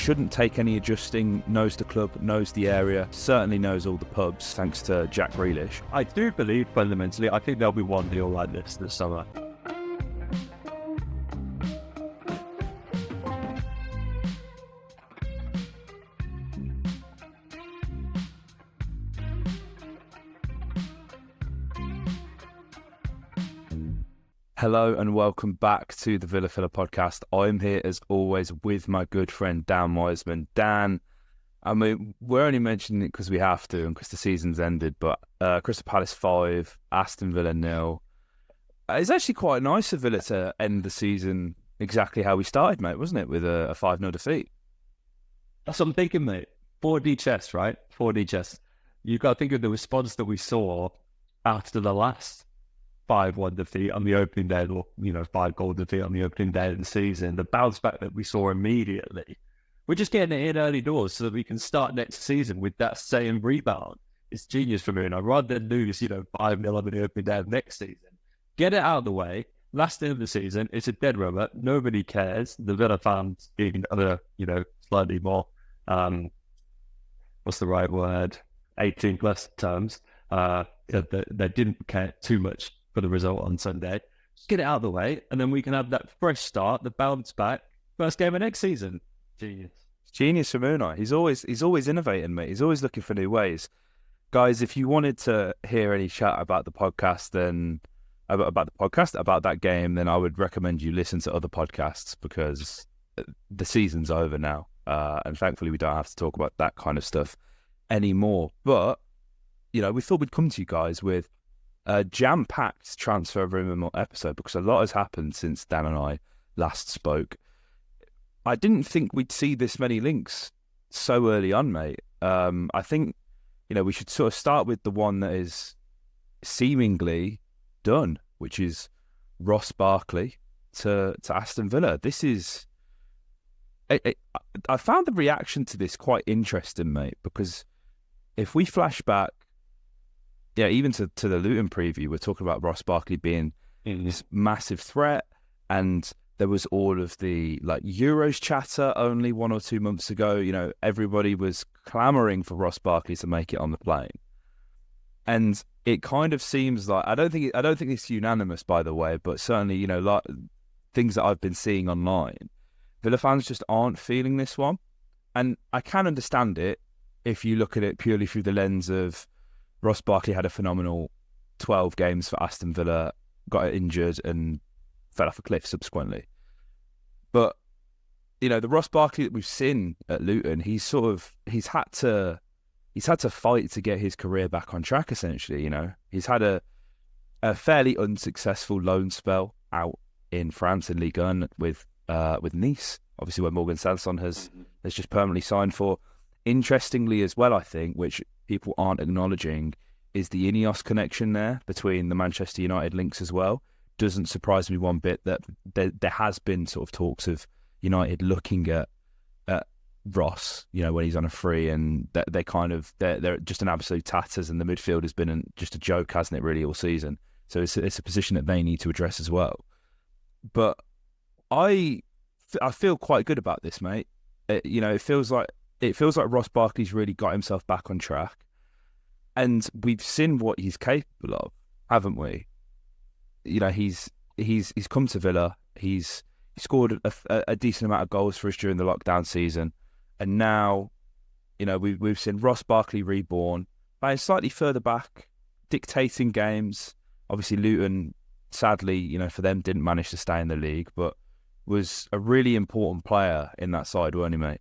shouldn't take any adjusting, knows the club, knows the area, certainly knows all the pubs, thanks to Jack Grealish. I do believe fundamentally, I think there'll be one deal like this summer. Hello and welcome back to the Villa Filler podcast. I'm here as always with my good friend Dan Wiseman. Dan, I mean, we're only mentioning it because we have to and because the season's ended, but Crystal Palace 5, Aston Villa 0. It's actually quite nice of Villa to end the season exactly how we started, mate, wasn't it? With a 5-0 defeat. That's what I'm thinking, mate. 4D chess, right? 4D chess. You've got to think of the response that we saw after the last 5-1 defeat on the opening day, or 5-goal defeat on the opening day of the season. The bounce back that we saw immediately. We're just getting it in early doors so that we can start next season with that same rebound. It's genius for me. And I'd rather than lose, 5-0 on the opening day of next season. Get it out of the way. Last day of the season, it's a dead rubber. Nobody cares. The Villa fans being other, slightly more, what's the right word? 18 plus terms. They didn't care too much for the result on Sunday. Just get it out of the way, and then we can have that fresh start, the bounce back, first game of next season. Genius from Unai. He's always innovating, mate. He's always looking for new ways. Guys, if you wanted to hear any chat about the podcast, then about that game, then I would recommend you listen to other podcasts because the season's over now, and thankfully we don't have to talk about that kind of stuff anymore. But we thought we'd come to you guys with a jam-packed transfer rumour episode because a lot has happened since Dan and I last spoke. I didn't think we'd see this many links so early on, mate. I think, we should sort of start with the one that is seemingly done, which is Ross Barkley to Aston Villa. This is... I found the reaction to this quite interesting, mate, because if we flash back, even to the Luton preview, we're talking about Ross Barkley being this massive threat, and there was all of the Euros chatter only 1 or 2 months ago. Everybody was clamouring for Ross Barkley to make it on the plane, and it kind of seems like I don't think it's unanimous, by the way, but certainly things that I've been seeing online, Villa fans just aren't feeling this one, and I can understand it if you look at it purely through the lens of Ross Barkley had a phenomenal 12 games for Aston Villa, got injured and fell off a cliff subsequently. But, the Ross Barkley that we've seen at Luton, he's had to fight to get his career back on track, essentially. He's had a fairly unsuccessful loan spell out in France in Ligue 1 with Nice, obviously where Morgan Sanson has just permanently signed for. Interestingly as well, I think, which people aren't acknowledging, is the Ineos connection there between the Manchester United links as well. Doesn't surprise me one bit that there has been sort of talks of United looking at Ross, when he's on a free, and that they're just an absolute tatters, and the midfield has been just a joke, hasn't it, really, all season? So it's a position that they need to address as well. But I feel quite good about this, mate. It feels like Ross Barkley's really got himself back on track, and we've seen what he's capable of, haven't we? He's come to Villa. He's scored a decent amount of goals for us during the lockdown season, and now, we've seen Ross Barkley reborn, playing slightly further back, dictating games. Obviously, Luton, sadly, for them, didn't manage to stay in the league, but was a really important player in that side, weren't he, mate?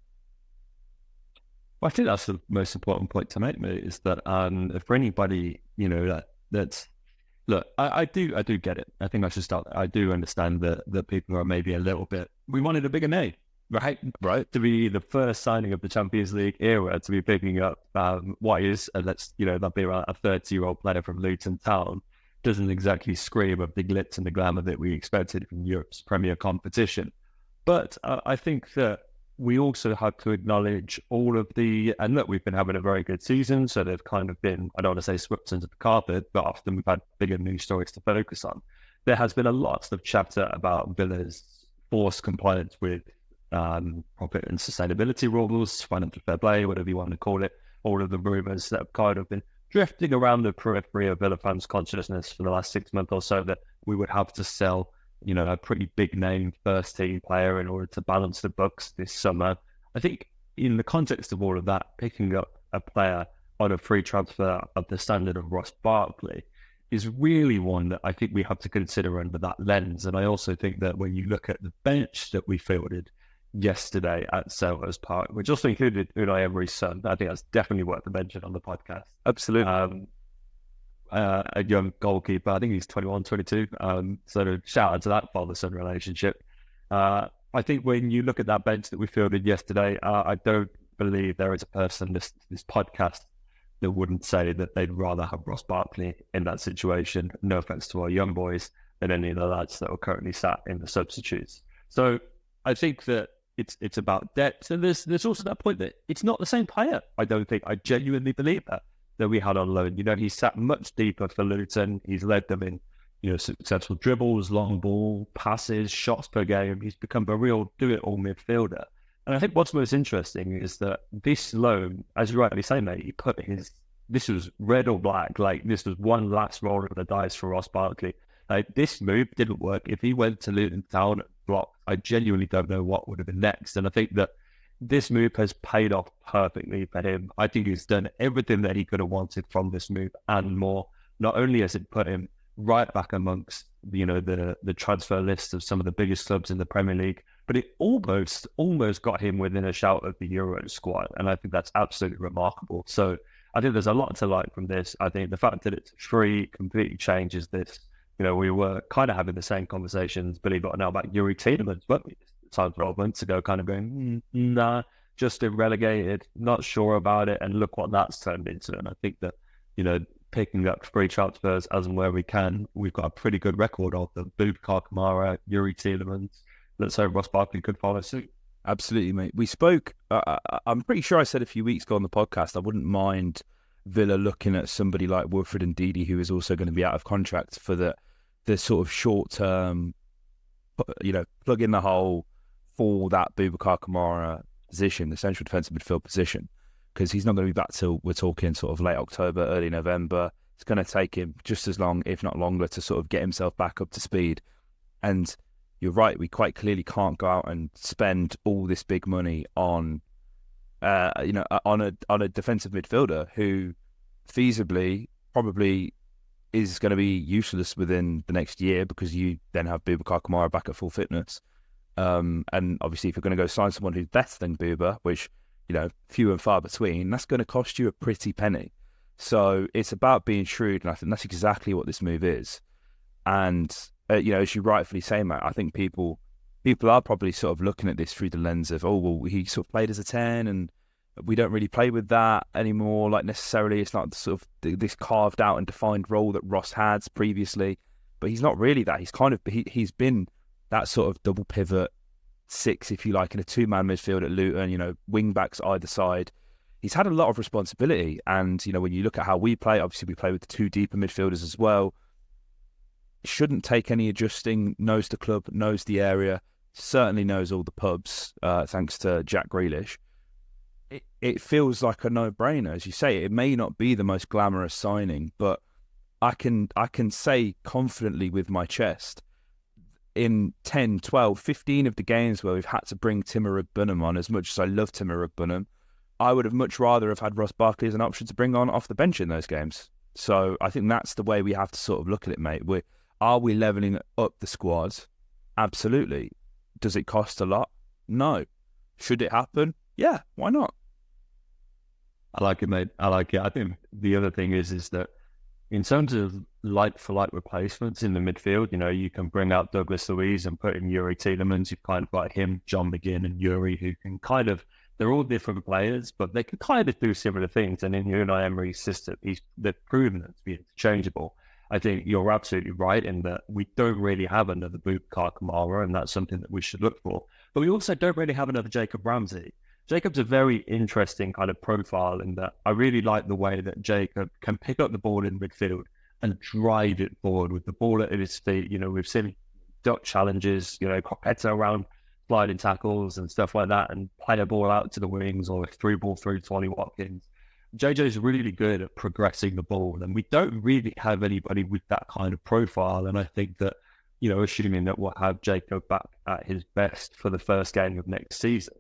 Well, I think that's the most important point to make, mate, is that for anybody, that's... Look, I do get it. I think I should start. I do understand that people are maybe a little bit... We wanted a bigger name, right? Right. To be the first signing of the Champions League era, to be picking up what is, that'd be around a 30-year-old player from Luton Town, doesn't exactly scream of the glitz and the glamour that we expected from Europe's premier competition. But I think that we also have to acknowledge all of the, and look, we've been having a very good season, so they've kind of been, I don't want to say swept under the carpet, but often we've had bigger news stories to focus on. There has been a lot of chatter about Villa's forced compliance with profit and sustainability rules, financial fair play, whatever you want to call it, all of the rumours that have kind of been drifting around the periphery of Villa fans' consciousness for the last 6 months or so, that we would have to sell, a pretty big name first team player in order to balance the books this summer. I think in the context of all of that, picking up a player on a free transfer of the standard of Ross Barkley is really one that I think we have to consider under that lens. And I also think that when you look at the bench that we fielded yesterday at Selhurst Park, which also included Unai Emery's son, I think that's definitely worth a mention on the podcast. Absolutely. A young goalkeeper, I think he's 21, 22. So shout out to that father-son relationship. I think when you look at that bench that we fielded yesterday, I don't believe there is a person this podcast that wouldn't say that they'd rather have Ross Barkley in that situation, no offence to our young boys, than any of the lads that are currently sat in the substitutes. So I think that it's about depth, and there's also that point that it's not the same player. I don't think, I genuinely believe that we had on loan. He's sat much deeper for Luton. He's led them in, successful dribbles, long ball, passes, shots per game. He's become a real do-it-all midfielder. And I think what's most interesting is that this loan, as you rightly say, mate, this was red or black. Like, this was one last roll of the dice for Ross Barkley. Like, this move didn't work. If he went to Luton Town and blocked, I genuinely don't know what would have been next. And I think that this move has paid off perfectly for him. I think he's done everything that he could have wanted from this move and more. Not only has it put him right back amongst, the transfer list of some of the biggest clubs in the Premier League, but it almost got him within a shout of the Euro squad. And I think that's absolutely remarkable. So I think there's a lot to like from this. I think the fact that it's free completely changes this. We were kind of having the same conversations, believe it or not, about Yuri Tielemans, weren't we? Time 12 months ago, kind of going, nah, just been relegated, not sure about it. And look what that's turned into. And I think that, picking up free transfers as and where we can, we've got a pretty good record of them. Boubacar Kamara, Yuri Tielemans. Let's hope Ross Barkley could follow suit. Absolutely, mate. We spoke, I'm pretty sure I said a few weeks ago on the podcast, I wouldn't mind Villa looking at somebody like Wilfred Ndidi, who is also going to be out of contract, for the sort of short-term, plug in the hole for that Boubacar Kamara position, the central defensive midfield position, because he's not going to be back till, we're talking sort of late October, early November. It's going to take him just as long, if not longer, to sort of get himself back up to speed. And you're right, we quite clearly can't go out and spend all this big money on, on a defensive midfielder who feasibly probably is going to be useless within the next year, because you then have Boubacar Kamara back at full fitness. And obviously, if you're going to go sign someone who's better than Bouba, which, few and far between, that's going to cost you a pretty penny. So it's about being shrewd, and I think that's exactly what this move is. And as you rightfully say, Matt, I think people are probably sort of looking at this through the lens of, oh, well, he sort of played as a 10 and we don't really play with that anymore. Like, necessarily, it's not sort of this carved out and defined role that Ross had previously, but he's not really that. He's kind of, he's been that sort of double pivot 6, if you like, in a 2-man midfield at Luton, wing backs either side. He's had a lot of responsibility. And, when you look at how we play, obviously we play with the 2 deeper midfielders as well. Shouldn't take any adjusting, knows the club, knows the area, certainly knows all the pubs, thanks to Jack Grealish. It feels like a no-brainer. As you say, it may not be the most glamorous signing, but I can say confidently with my chest, in 10, 12, 15 of the games where we've had to bring Timo Rugbunum on, as much as I love Timo Rugbunum, I would have much rather have had Ross Barkley as an option to bring on off the bench in those games. So I think that's the way we have to sort of look at it, mate. Are we levelling up the squad? Absolutely. Does it cost a lot? No. Should it happen? Yeah, why not? I like it, mate. I like it. I think the other thing is that in terms of like-for-like replacements in the midfield, you can bring out Douglas Luiz and put in Yuri Tielemans. You've kind of got him, John McGinn and Yuri, who can kind of, they're all different players, but they can kind of do similar things. And in Unai Emery's system, they've proven it to be interchangeable. I think you're absolutely right in that we don't really have another Boubacar Kamara, and that's something that we should look for. But we also don't really have another Jacob Ramsey. Jacob's a very interesting kind of profile in that I really like the way that Jacob can pick up the ball in midfield and drive it forward with the ball at his feet. We've seen duck challenges, Cropetta around sliding tackles and stuff like that, and play a ball out to the wings or a through ball through to Ollie Watkins. JJ's really good at progressing the ball, and we don't really have anybody with that kind of profile. And I think that, assuming that we'll have Jacob back at his best for the first game of next season,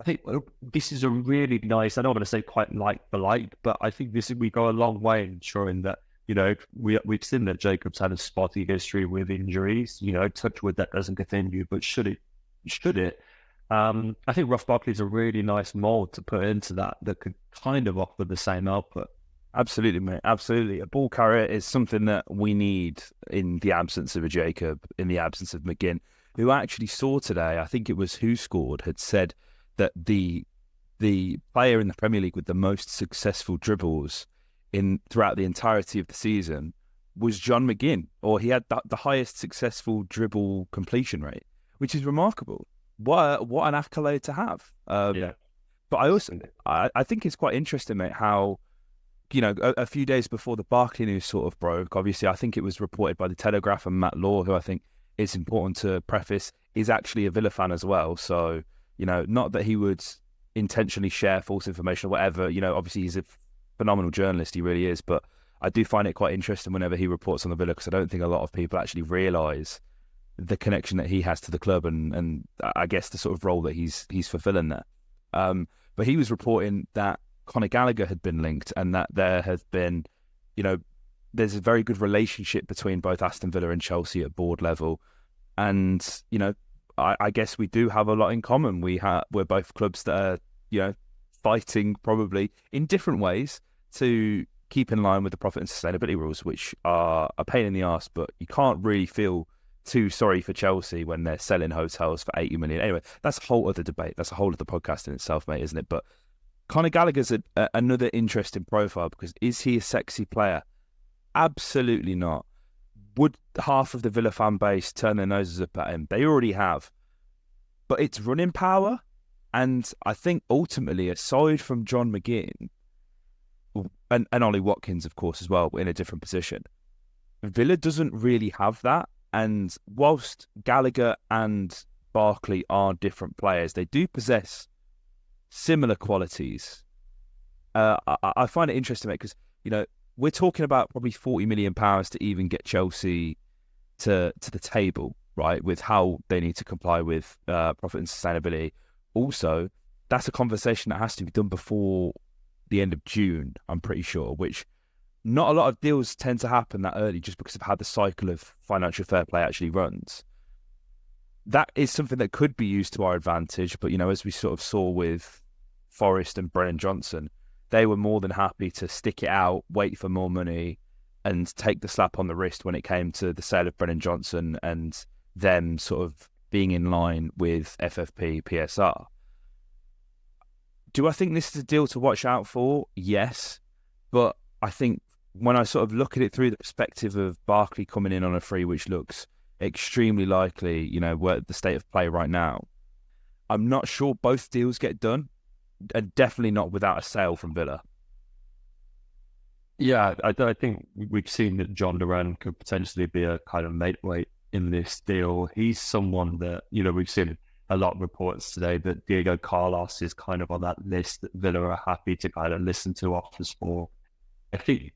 I think this is a really nice, I don't want to say quite like for like, but I think we go a long way in ensuring that, we've seen that Jacob's had a spotty history with injuries, touch wood that doesn't continue, but should it? I think Ross Barkley's a really nice mould to put into that could kind of offer the same output. Absolutely, mate. Absolutely. A ball carrier is something that we need in the absence of a Jacob, in the absence of McGinn, who I actually saw today, I think it was Who Scored, had said that the player in the Premier League with the most successful dribbles throughout the entirety of the season was John McGinn, or he had the highest successful dribble completion rate, which is remarkable. What an accolade to have. Yeah. But I think it's quite interesting, mate, how, a few days before the Barkley news sort of broke, obviously I think it was reported by the Telegraph, and Matt Law, who I think it's important to preface, is actually a Villa fan as well. So, not that he would intentionally share false information or whatever. Obviously he's a phenomenal journalist, he really is. But I do find it quite interesting whenever he reports on the Villa, because I don't think a lot of people actually realise the connection that he has to the club and I guess the sort of role that he's fulfilling there. But he was reporting that Conor Gallagher had been linked, and that there has been, there's a very good relationship between both Aston Villa and Chelsea at board level. And, I guess we do have a lot in common. We're both clubs that are, fighting probably in different ways to keep in line with the profit and sustainability rules, which are a pain in the arse, but you can't really feel too sorry for Chelsea when they're selling hotels for 80 million. Anyway, that's a whole other debate. That's a whole other podcast in itself, mate, isn't it? But Conor Gallagher's another interesting profile, because is he a sexy player? Absolutely not. Would half of the Villa fan base turn their noses up at him? They already have. But it's running power. And I think ultimately, aside from John McGinn and Ollie Watkins, of course, as well, in a different position, Villa doesn't really have that. And whilst Gallagher and Barkley are different players, they do possess similar qualities. I find it interesting, mate, because, we're talking about probably £40 million to even get Chelsea to the table, right, with how they need to comply with profit and sustainability. Also, that's a conversation that has to be done before the end of June, I'm pretty sure, which not a lot of deals tend to happen that early just because of how the cycle of financial fair play actually runs. That is something that could be used to our advantage, but, as we sort of saw with Forest and Brennan Johnson, they were more than happy to stick it out, wait for more money, and take the slap on the wrist when it came to the sale of Brennan Johnson and them sort of being in line with FFP, PSR. Do I think this is a deal to watch out for? Yes. But I think when I sort of look at it through the perspective of Barkley coming in on a free, which looks extremely likely, where the state of play right now, I'm not sure both deals get done, and definitely not without a sale from Villa. Yeah, I think we've seen that John Duran could potentially be a kind of mate weight in this deal. He's someone that, we've seen a lot of reports today that Diego Carlos is kind of on that list that Villa are happy to kind of listen to offers for. I think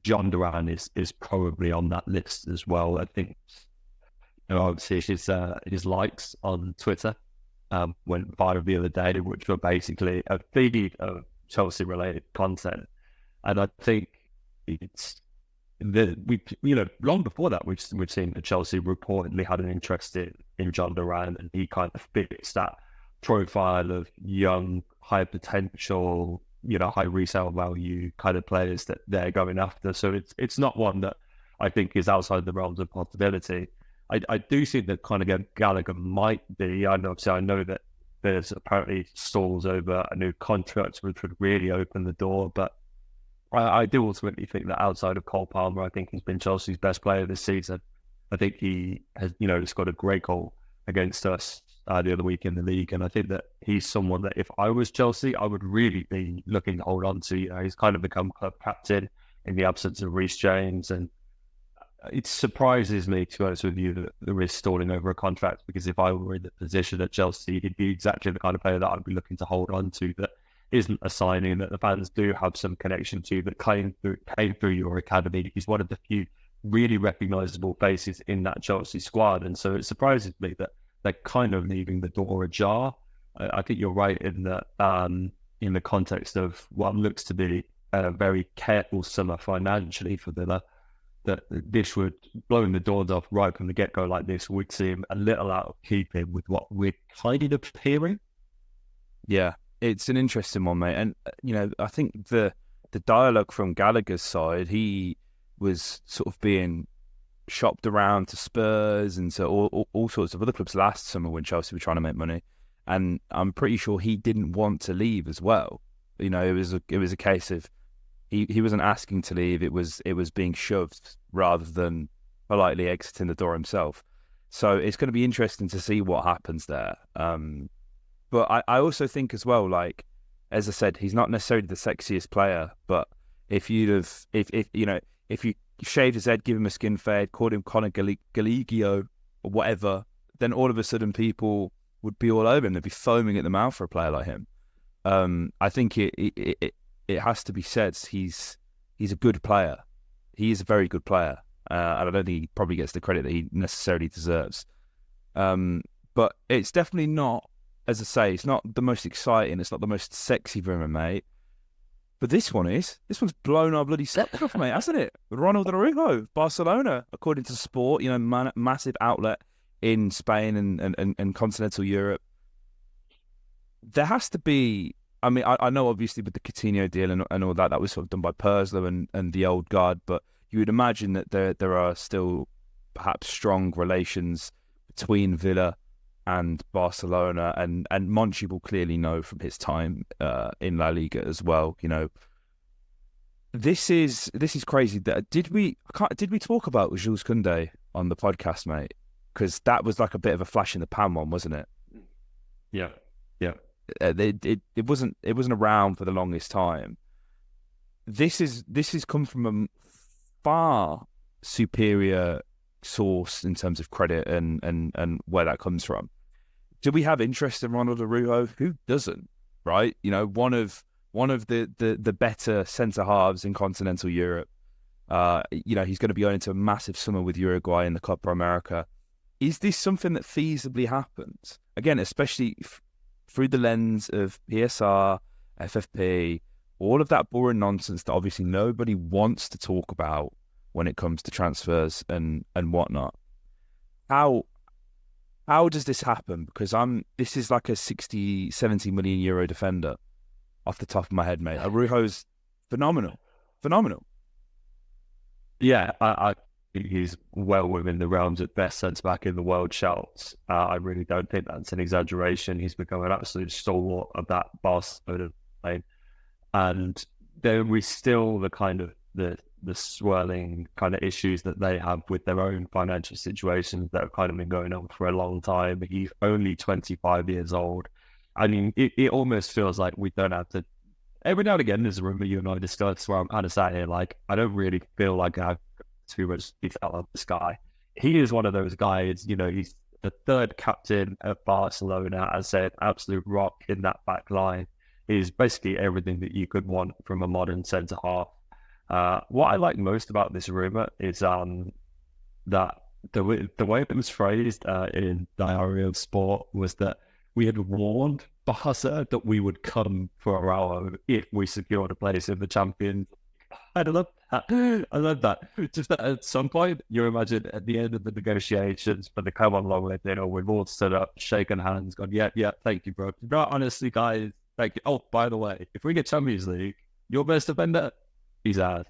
John Duran is probably on that list as well. I think, obviously his likes on Twitter went viral the other day, which were basically a feed of Chelsea-related content. And I think it's long before that, we've seen that Chelsea reportedly had an interest in John Duran, and he kind of fits that profile of young, high potential, high resale value kind of players that they're going after. So it's not one that I think is outside the realms of possibility. I do think that kind of Gallagher might be. I know that there's apparently stalls over a new contract, which would really open the door, but I do ultimately think that outside of Cole Palmer, I think he's been Chelsea's best player this season. I think he has, scored a great goal against us the other week in the league. And I think that he's someone that if I was Chelsea, I would really be looking to hold on to. He's kind of become club captain in the absence of Reece James. And it surprises me, to be honest with you, that there is stalling over a contract, because if I were in the position at Chelsea, he'd be exactly the kind of player that I'd be looking to hold on to, that isn't a signing that the fans do have some connection to, that came through your academy. He's one of the few really recognisable faces in that Chelsea squad. And so it surprises me that they're kind of leaving the door ajar. I think you're right in that, in the context of what looks to be a very careful summer financially for Villa, that this would, blowing the doors off right from the get-go like this, would seem a little out of keeping with what we're kind of hearing. Yeah, it's an interesting one, mate. And, I think the dialogue from Gallagher's side, he was sort of being shopped around to Spurs and to all sorts of other clubs last summer when Chelsea were trying to make money. And I'm pretty sure he didn't want to leave as well. It was a case of he wasn't asking to leave. It was being shoved rather than politely exiting the door himself. So it's going to be interesting to see what happens there. But I also think as well, like, as I said, he's not necessarily the sexiest player, but if you shaved his head, give him a skin fade, called him Conor Gallagher or whatever, then all of a sudden people would be all over him. They'd be foaming at the mouth for a player like him. I think it has to be said, he's a good player. He is a very good player. And I don't think he probably gets the credit that he necessarily deserves. But it's definitely not, as I say, it's not the most exciting. It's not the most sexy rumour, mate. But this one's blown our bloody socks off, mate, hasn't it? Ronald Araujo, Barcelona, according to Sport, massive outlet in Spain and continental Europe. There has to be, I mean, I know obviously with the Coutinho deal and all that was sort of done by Perslow and the old guard, but you would imagine that there are still perhaps strong relations between Villa and Barcelona, and Monchi will clearly know from his time in La Liga as well. This is crazy. Did we talk about Jules Koundé on the podcast, mate? Because that was like a bit of a flash in the pan one, wasn't it? Yeah. It wasn't around for the longest time. This is come from a far superior source in terms of credit and where that comes from. Do we have interest in Ronald Araujo? Who doesn't, right? One of the better centre halves in continental Europe. He's going to be going into a massive summer with Uruguay in the Copa America. Is this something that feasibly happens? Again, especially through the lens of PSR, FFP, all of that boring nonsense that obviously nobody wants to talk about when it comes to transfers and whatnot. How does this happen? Because this is like a 60, 70 million euro defender off the top of my head, mate. Araujo's phenomenal. Yeah, I think he's well within the realms of best centre-back in the world shouts. I really don't think that's an exaggeration. He's become an absolute stalwart of that Barcelona lane. And then we still the kind of the swirling kind of issues that they have with their own financial situations that have kind of been going on for a long time. He's only 25 years old. I mean, it almost feels like we don't have to. Every now and again, there's a rumour you and I discuss where I'm kind of sat here like, I don't really feel like I have too much detail on this guy. He is one of those guys, he's the third captain at Barcelona, as an absolute rock in that back line. He's basically everything that you could want from a modern centre half. What I like most about this rumour is that the way it was phrased in Diary of Sport was that we had warned Barca that we would come for Araujo if we secured a place in the Champions. I love that. Just that at some point, you imagine at the end of the negotiations, when they come along with, we've all stood up, shaken hands, gone, yeah, thank you, bro. No, honestly, guys, thank you. Oh, by the way, if we get Champions League, your best defender, he's ours.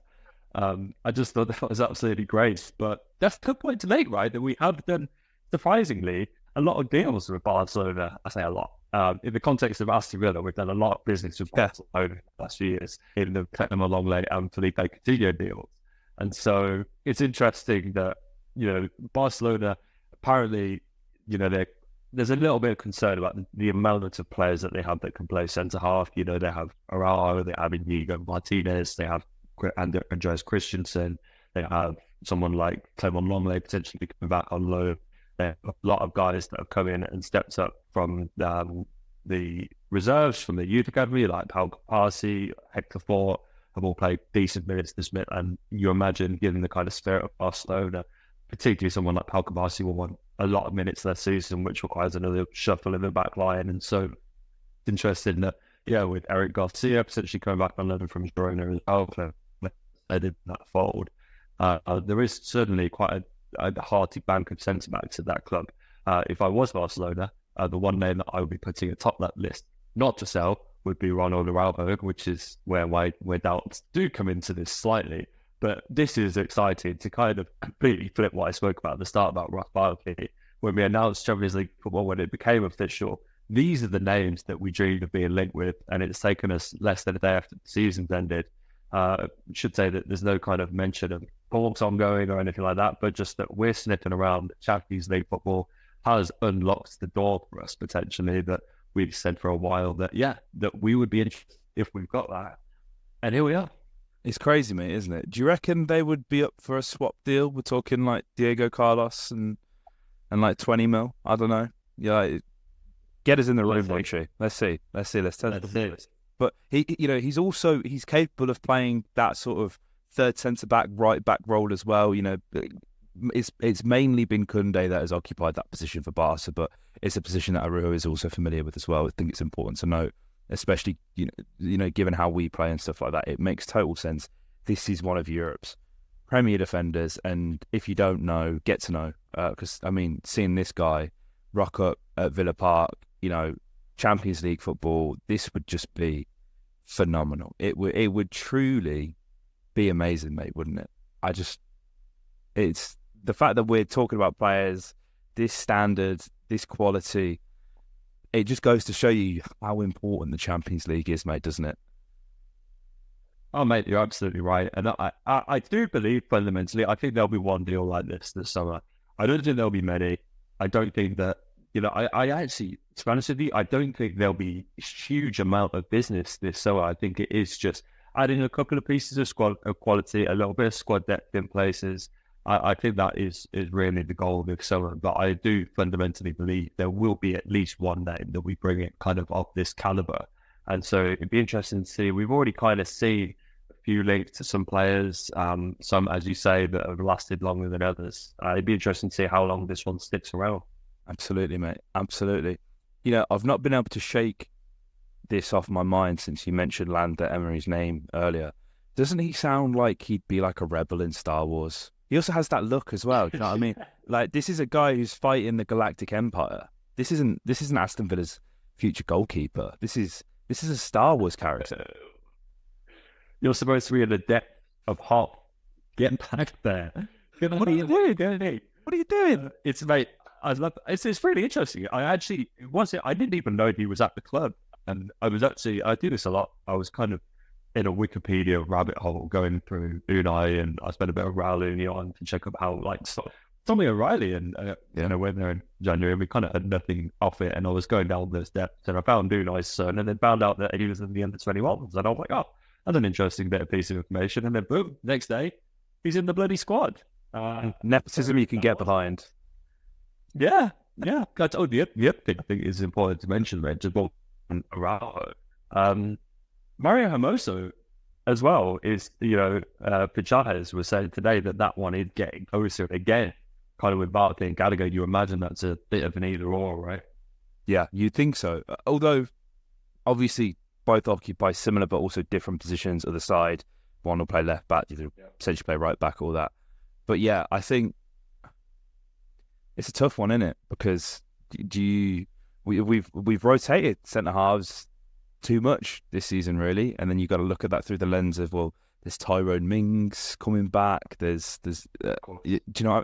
I just thought that was absolutely great. But that's a good point to make, right? That we have done, surprisingly, a lot of deals with Barcelona. I say a lot. In the context of Aston Villa, we've done a lot of business with Barcelona in the last few years in the Tottenham Longley and Felipe Coutinho deals. And so it's interesting that, Barcelona, apparently, there's a little bit of concern about the amount of players that they have that can play centre-half. They have Araujo, they have Inigo Martinez, they have Andreas Christensen, they have someone like Clement Longley potentially coming back on loan. There are a lot of guys that have come in and stepped up from the reserves, from the youth academy, like Pau Capasi, Hector Fort, have all played decent minutes this minute. And you imagine, given the kind of spirit of Barcelona, particularly someone like Pau Capasi will want a lot of minutes this season, which requires another shuffle in the back line. And so it's interesting that, with Eric Garcia potentially coming back on loan from Girona as well, they did that fold. There is certainly quite a hearty bank of centre-backs at that club. If I was Barcelona, the one name that I would be putting atop that list, not to sell, would be Ronald Araujo, which is where doubts do come into this slightly. But this is exciting to kind of completely flip what I spoke about at the start about Ross Barkley. When we announced Champions League football, when it became official, these are the names that we dreamed of being linked with, and it's taken us less than a day after the season's ended. Should say that there's no kind of mention of talks ongoing or anything like that, but just that we're sniffing around. Champions League football has unlocked the door for us potentially, that we've said for a while that we would be interested if we've got that, and here we are. It's crazy, mate, isn't it? Do you reckon they would be up for a swap deal? We're talking like Diego Carlos and like 20 mil. I don't know. Yeah, get us in the room, actually. Let's see. Let's test it. But he's capable of playing that sort of third centre back, right back role as well. It's mainly been Koundé that has occupied that position for Barca, but it's a position that Araujo is also familiar with as well. I think it's important to note, especially given how we play and stuff like that. It makes total sense. This is one of Europe's premier defenders, and if you don't know, get to know, because seeing this guy rock up at Villa Park, Champions League football, this would just be phenomenal. It would truly be amazing, mate, wouldn't it? It's the fact that we're talking about players this standard, this quality. It just goes to show you how important the Champions League is, mate, doesn't it? Oh, mate, you're absolutely right. And I do believe fundamentally, I think there'll be one deal like this summer. I don't think there'll be many. I don't think that, I actually, to be honest with you, I don't think there'll be a huge amount of business this summer. I think it is just adding a couple of pieces of squad of quality, a little bit of squad depth in places. I think that is really the goal of this summer. But I do fundamentally believe there will be at least one name that we bring in kind of this caliber. And so it'd be interesting to see. We've already kind of seen a few links to some players, some, as you say, that have lasted longer than others. It'd be interesting to see how long this one sticks around. Absolutely, mate. Absolutely. I've not been able to shake this off my mind since you mentioned Lander Emery's name earlier. Doesn't he sound like he'd be like a rebel in Star Wars? He also has that look as well. Do you know what I mean? Like, this is a guy who's fighting the Galactic Empire. This isn't Aston Villa's future goalkeeper. This is a Star Wars character. You're supposed to be in the depth of Holte. Get back there. What are you doing? What are you doing? It's, mate, I love it. It's really interesting. I didn't even know he was at the club. And I do this a lot. I was kind of in a Wikipedia rabbit hole going through Unai, and I spent a bit of Raul Unai on to check up how, Tommy O'Reilly, and went there in January, and we kind of had nothing off it, and I was going down those depths, and I found Unai's son, and then found out that he was in the under-21s, and I was like, oh, that's an interesting bit of piece of information, and then boom, next day, he's in the bloody squad. Nepotism you can get behind. Yeah. That's the thing is important to mention, man, just Araujo. Mario Hermoso as well is, Pichajes was saying today that one is getting closer again, kind of with Barkley and Gallagher. You imagine that's a bit of an either or, right? Yeah, you'd think so. Although, obviously, both occupy similar but also different positions at the side. One will play left back, the other potentially play right back, all that. But yeah, I think it's a tough one, isn't it? Because we've rotated centre halves too much this season, really, and then you got to look at that through the lens of, well, there's Tyrone Mings coming back. Do you know?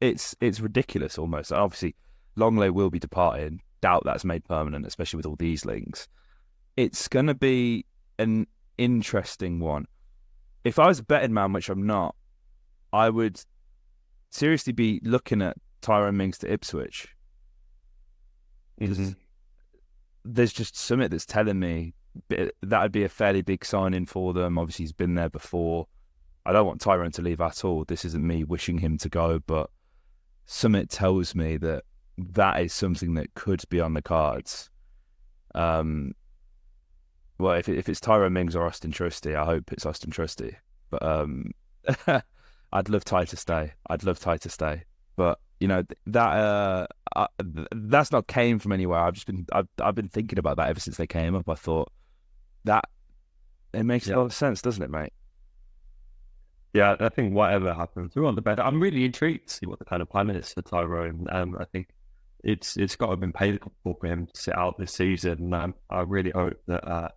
It's ridiculous almost. Obviously, Longley will be departing. Doubt that's made permanent, especially with all these links. It's going to be an interesting one. If I was a betting man, which I'm not, I would seriously be looking at Tyrone Mings to Ipswich. Mm-hmm. There's just something that's telling me that would be a fairly big signing for them. Obviously, he's been there before. I don't want Tyrone to leave at all. This isn't me wishing him to go, but something tells me that is something that could be on the cards. Well, if it's Tyrone Mings or Austin Trusty, I hope it's Austin Trusty. But I'd love Ty to stay. But that's not came from anywhere. I've been thinking about that ever since they came up. I thought that it makes a lot of sense, doesn't it, mate? Yeah, I think whatever happens, we want the best. I'm really intrigued to see what the kind of plan is for Tyrone. I think it's got to have been painful for him to sit out this season. And I really hope that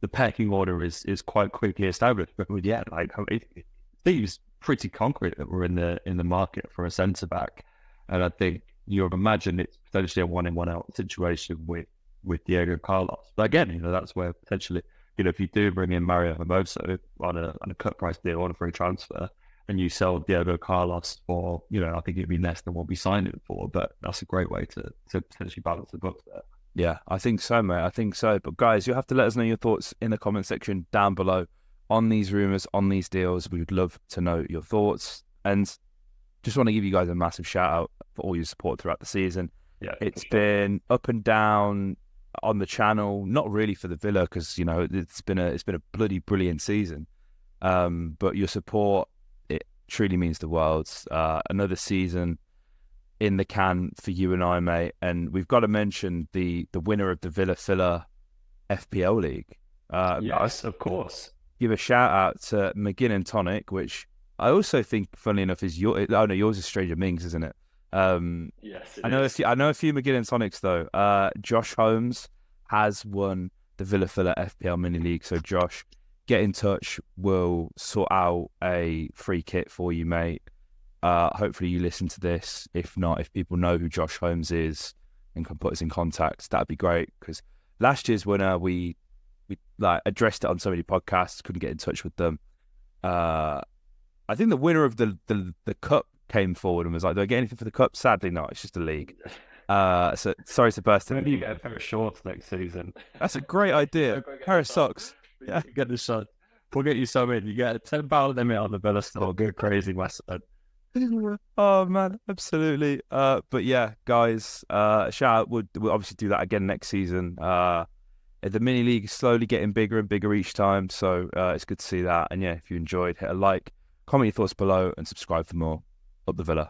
the pecking order is quite quickly established. But yeah, it seems pretty concrete that we're in the market for a centre back, and I think you'd imagine it's potentially a 1-in 1-out situation with Diego Carlos. But again, that's where potentially, if you do bring in Mario Hermoso on a cut price deal on a free transfer, and you sell Diego Carlos for, I think it'd be less than what we signed him for. But that's a great way to potentially balance the books there. Yeah, I think so, mate. I think so. But guys, you'll have to let us know your thoughts in the comment section down below on these rumours, on these deals. We would love to know your thoughts. And just want to give you guys a massive shout out for all your support throughout the season. Yeah, it's been up and down on the channel, not really for the Villa, because it's been a bloody brilliant season. But your support, it truly means the world. Another season in the can for you and I, mate. And we've got to mention the winner of the Villa Filler FPL League. Yes, of course. Give a shout out to McGinn and Tonic, which I also think, funnily enough, is yours is Stranger Mings, isn't it? Yes, I know a few McGinn and Tonics though. Josh Holmes has won the Villa Filler FPL Mini League. So Josh, get in touch. We'll sort out a free kit for you, mate. Hopefully you listen to this. If not, if people know who Josh Holmes is and can put us in contact, that'd be great. Because last year's winner, we addressed it on so many podcasts, couldn't get in touch with them. I think the winner of the cup came forward and was like, "Do I get anything for the cup?" Sadly, not. It's just a league. So sorry to burst in. Maybe you get a pair of shorts next season. That's a great idea. Pair of socks. Yeah, get the shot. We'll get you some in. You get £10 limit on the Villa store. Go crazy, West End. Oh man, absolutely. But yeah, guys, shout out. We'll obviously do that again next season. The mini league is slowly getting bigger and bigger each time, so it's good to see that. And yeah, if you enjoyed, hit a like, comment your thoughts below, and subscribe for more. Up the Villa.